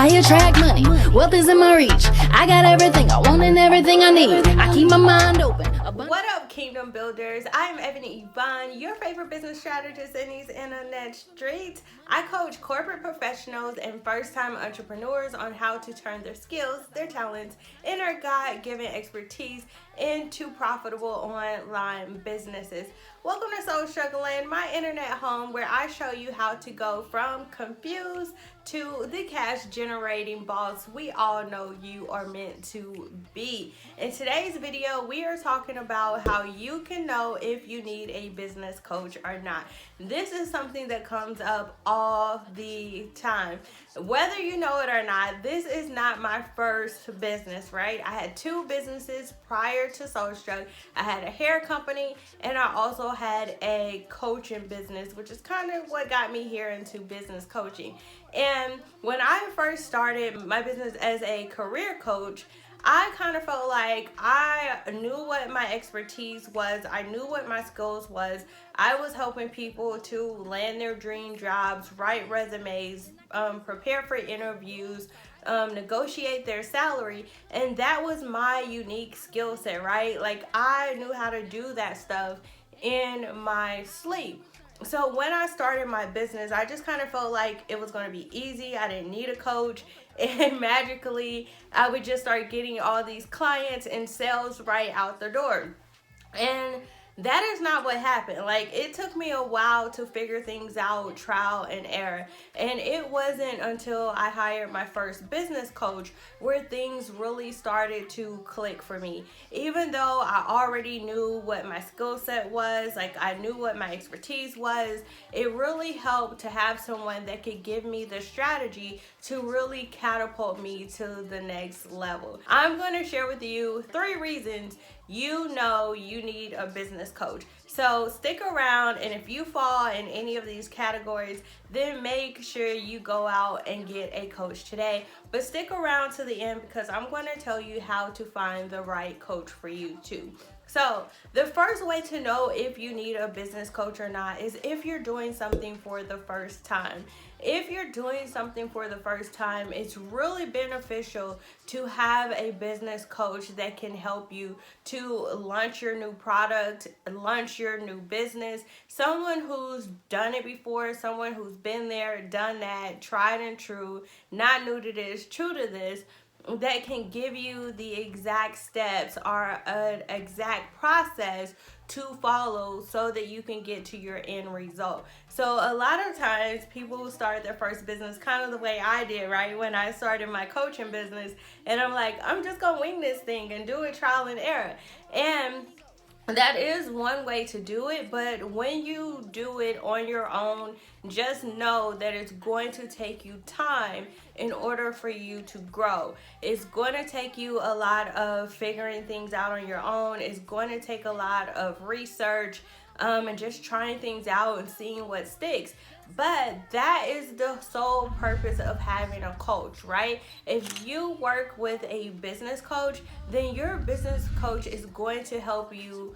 I attract money, wealth is in my reach. I got everything I want and everything I need. I keep my mind open. What up, Kingdom Builders? I am Ebony Evaughn, your favorite business strategist in these internet streets. I coach corporate professionals and first-time entrepreneurs on how to turn their skills, their talents, and their God-given expertise into profitable online businesses. Welcome to Soul Struggling, my internet home where I show you how to go from confused to the cash generating boss we all know you are meant to be. In today's video, we are talking about how you can know if you need a business coach or not. This is something that comes up all the time. Whether you know it or not, this is not my first business, right? I had two businesses prior to Soul Struck. I had a hair company and I also had a coaching business, which is kind of what got me here into business coaching. And when I first started my business as a career coach, I kind of felt like I knew what my expertise was. I knew what my skills was. I was helping people to land their dream jobs, write resumes, prepare for interviews, negotiate their salary. And that was my unique skill set, right? Like I knew how to do that stuff in my sleep. So when I started my business, I just kind of felt like it was going to be easy. I didn't need a coach. And magically, I would just start getting all these clients and sales right out the door. And that is not what happened. Like, it took me a while to figure things out, trial and error. And it wasn't until I hired my first business coach where things really started to click for me. Even though I already knew what my skill set was, like I knew what my expertise was, it really helped to have someone that could give me the strategy to really catapult me to the next level. I'm going to share with you 3 reasons you know you need a business coach. So stick around, and if you fall in any of these categories, then make sure you go out and get a coach today. But stick around to the end because I'm going to tell you how to find the right coach for you too. So the first way to know if you need a business coach or not is if you're doing something for the first time. If you're doing something for the first time, it's really beneficial to have a business coach that can help you to launch your new product, launch your new business, someone who's done it before, someone who's been there, done that, tried and true, not new to this, true to this, that can give you the exact steps or an exact process to follow so that you can get to your end result. So a lot of times people start their first business kind of the way I did, right? When I started my coaching business, and I'm like, I'm just gonna wing this thing and do it trial and error. And that is one way to do it, but when you do it on your own, just know that it's going to take you time in order for you to grow. It's going to take you a lot of figuring things out on your own. It's going to take a lot of research and just trying things out and seeing what sticks. But that is the sole purpose of having a coach, right? If you work with a business coach, then your business coach is going to help you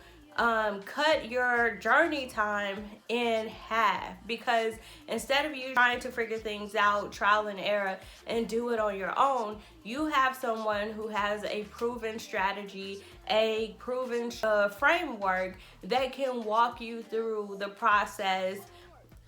cut your journey time in half, because instead of you trying to figure things out, trial and error, and do it on your own, you have someone who has a proven strategy, a proven framework that can walk you through the process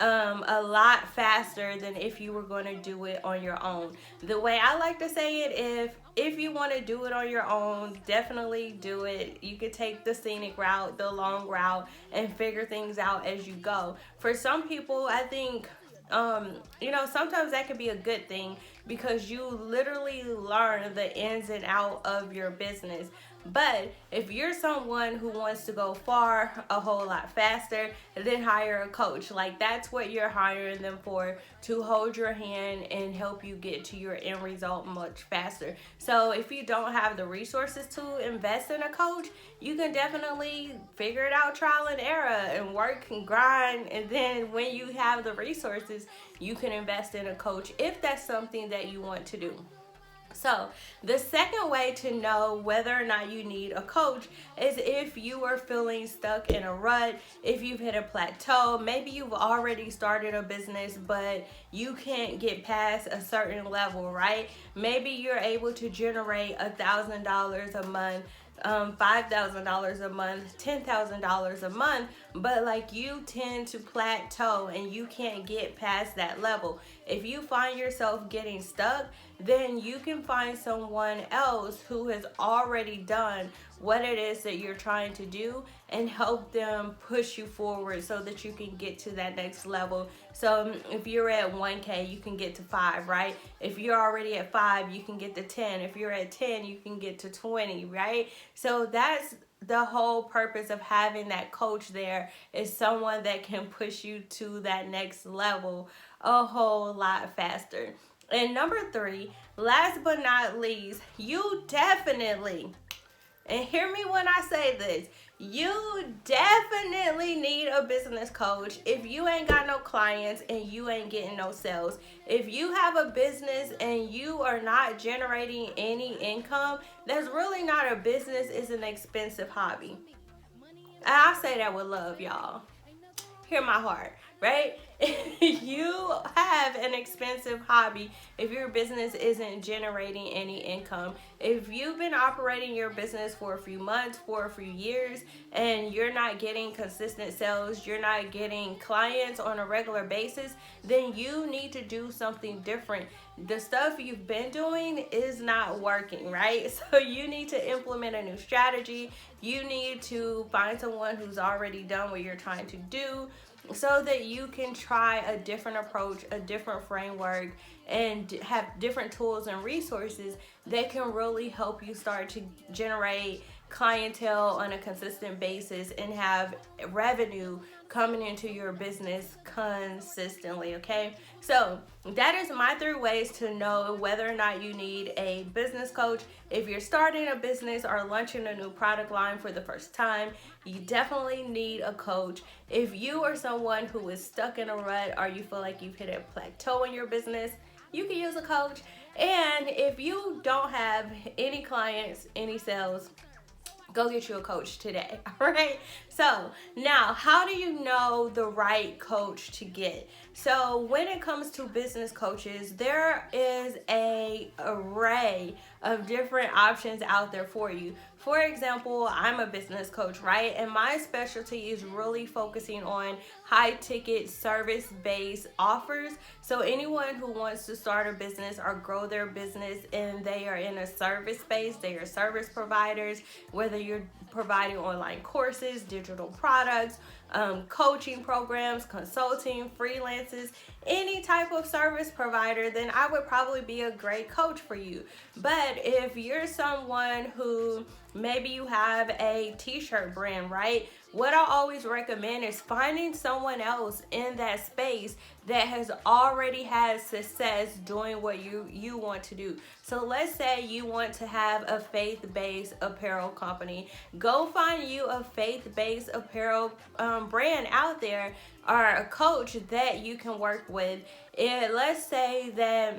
a lot faster than if you were going to do it on your own. The way I like to say it, if you want to do it on your own, definitely do it. You could take the scenic route, the long route, and figure things out as you go. For some people, I think sometimes that could be a good thing because you literally learn the ins and out of your business. But if you're someone who wants to go far a whole lot faster, then hire a coach. Like, that's what you're hiring them for, to hold your hand and help you get to your end result much faster. So if you don't have the resources to invest in a coach, you can definitely figure it out trial and error and work and grind. And then when you have the resources, you can invest in a coach if that's something that you want to do. So, the second way to know whether or not you need a coach is if you are feeling stuck in a rut, if you've hit a plateau, maybe you've already started a business, but you can't get past a certain level, right? Maybe you're able to generate $1,000 a month, $5,000 a month, $10,000 a month, but like you tend to plateau and you can't get past that level. If you find yourself getting stuck, then you can find someone else who has already done what it is that you're trying to do and help them push you forward so that you can get to that next level. So if you're at 1K, you can get to 5, right? If you're already at 5, you can get to 10. If you're at 10, you can get to 20, right? So that's the whole purpose of having that coach there, is someone that can push you to that next level a whole lot faster. And number 3, last but not least, you definitely, and hear me when I say this, you definitely need a business coach if you ain't got no clients and you ain't getting no sales. If you have a business and you are not generating any income, that's really not a business, it's an expensive hobby. And I say that with love, y'all. Hear my heart, right? If you have an expensive hobby, if your business isn't generating any income, if you've been operating your business for a few months, for a few years, and you're not getting consistent sales, you're not getting clients on a regular basis, then you need to do something different. The stuff you've been doing is not working, right? So you need to implement a new strategy. You need to find someone who's already done what you're trying to do, so that you can try a different approach, a different framework, and have different tools and resources that can really help you start to generate clientele on a consistent basis and have revenue coming into your business consistently, okay? So that is my 3 ways to know whether or not you need a business coach. If you're starting a business or launching a new product line for the first time, you definitely need a coach. If you are someone who is stuck in a rut or you feel like you've hit a plateau in your business, you can use a coach. And if you don't have any clients, any sales, go get you a coach today. All right. So now, how do you know the right coach to get? So when it comes to business coaches, there is an array of different options out there for you. For example, I'm a business coach, right? And my specialty is really focusing on high ticket service based offers. So anyone who wants to start a business or grow their business and they are in a service space, they are service providers, whether you're providing online courses, digital products, coaching programs, consulting, freelances, any type of service provider, then I would probably be a great coach for you. But if you're someone who maybe you have a t-shirt brand, right? What I always recommend is finding someone else in that space that has already had success doing what you want to do. So let's say you want to have a faith-based apparel company. Go find you a faith-based apparel brand out there, or a coach that you can work with. And let's say that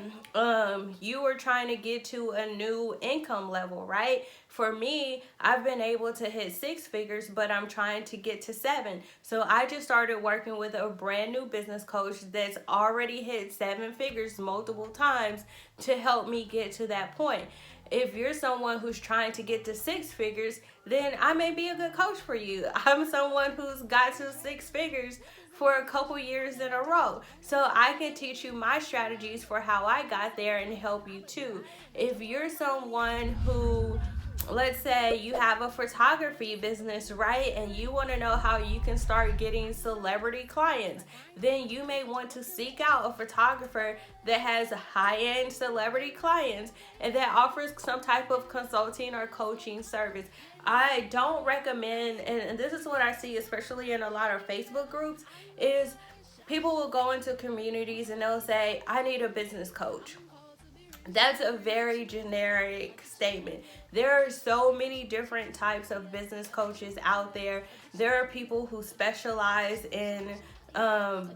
you are trying to get to a new income level, right? For me, I've been able to hit 6 figures, but I'm trying to get to 7. So I just started working with a brand new business coach that's already hit 7 figures multiple times to help me get to that point. If you're someone who's trying to get to 6 figures, then I may be a good coach for you. I'm someone who's got to 6 figures for a couple years in a row. So I can teach you my strategies for how I got there and help you too. If you're someone who, let's say you have a photography business, right? And you want to know how you can start getting celebrity clients, then you may want to seek out a photographer that has high-end celebrity clients and that offers some type of consulting or coaching service. I don't recommend, and this is what I see especially in a lot of Facebook groups, is people will go into communities and they'll say, I need a business coach. That's a very generic statement. There are so many different types of business coaches out there. There are people who specialize in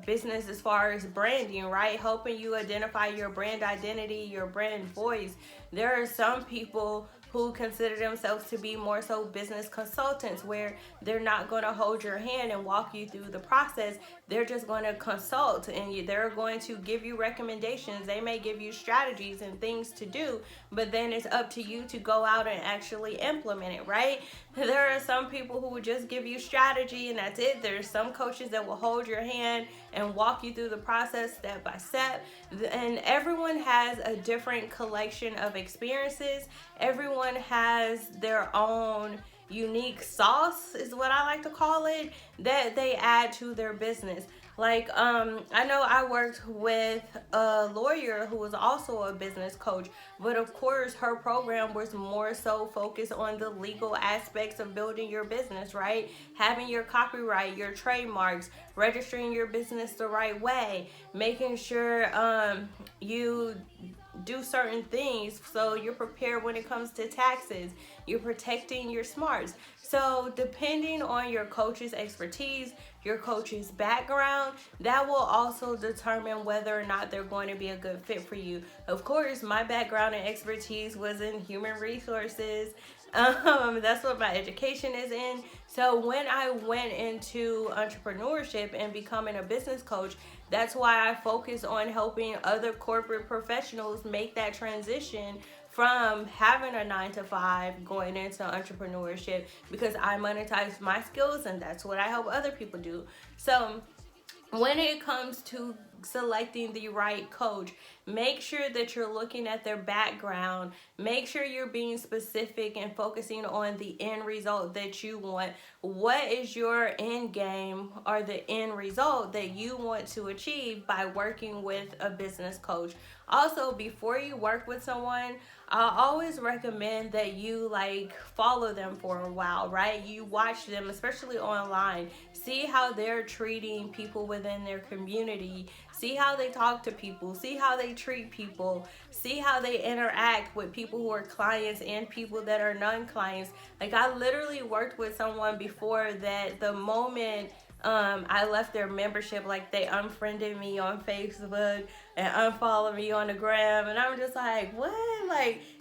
business as far as branding, right? Helping you identify your brand identity, your brand voice. There are some people who consider themselves to be more so business consultants, where they're not going to hold your hand and walk you through the process. They're just going to consult, and they're going to give you recommendations. They may give you strategies and things to do, but then it's up to you to go out and actually implement it, right? There are some people who will just give you strategy and that's it. There's some coaches that will hold your hand and walk you through the process step by step. And everyone has a different collection of experiences. Everyone has their own unique sauce, is what I like to call it, that they add to their business. Like, I know I worked with a lawyer who was also a business coach, but of course her program was more so focused on the legal aspects of building your business, right? Having your copyright, your trademarks, registering your business the right way, making sure you do certain things so you're prepared when it comes to taxes. You're protecting your smarts. So depending on your coach's expertise, your coach's background, that will also determine whether or not they're going to be a good fit for you. Of course, my background and expertise was in human resources. That's what my education is in. So when I went into entrepreneurship and becoming a business coach, that's why I focus on helping other corporate professionals make that transition from having a 9-to-5 going into entrepreneurship, because I monetize my skills and that's what I help other people do. So when it comes to selecting the right coach, make sure that you're looking at their background. Make sure you're being specific and focusing on the end result that you want. What is your end game or the end result that you want to achieve by working with a business coach? Also, before you work with someone, I always recommend that you follow them for a while, right? You watch them, especially online. See how they're treating people within their community. See how they talk to people. See how they treat people. See how they interact with people who are clients and people that are non-clients. I literally worked with someone before that the moment I left their membership, they unfriended me on Facebook and unfollowed me on the gram, and I'm just like, what?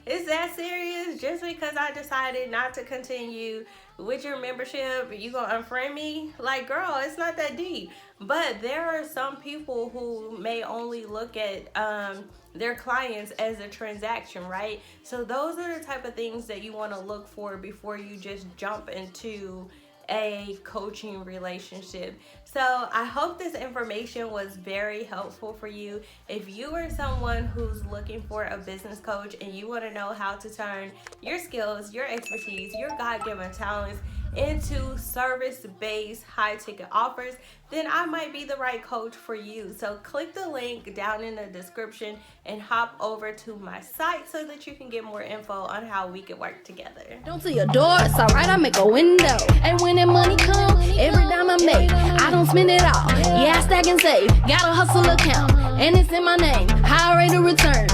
Is that serious? Just because I decided not to continue with your membership, you gonna unfriend me? Girl, it's not that deep. But there are some people who may only look at their clients as a transaction, right? So those are the type of things that you want to look for before you just jump into a coaching relationship. So I hope this information was very helpful for you. If you are someone who's looking for a business coach and you want to know how to turn your skills, your expertise, your God-given talents into service-based high-ticket offers, then I might be the right coach for you. So click the link down in the description and hop over to my site so that you can get more info on how we can work together. Don't see a door, it's alright, I make a window. And when that money come, every dime I make, I don't spend it all. Yeah, I stack and save, got a hustle account, and it's in my name. High rate of return.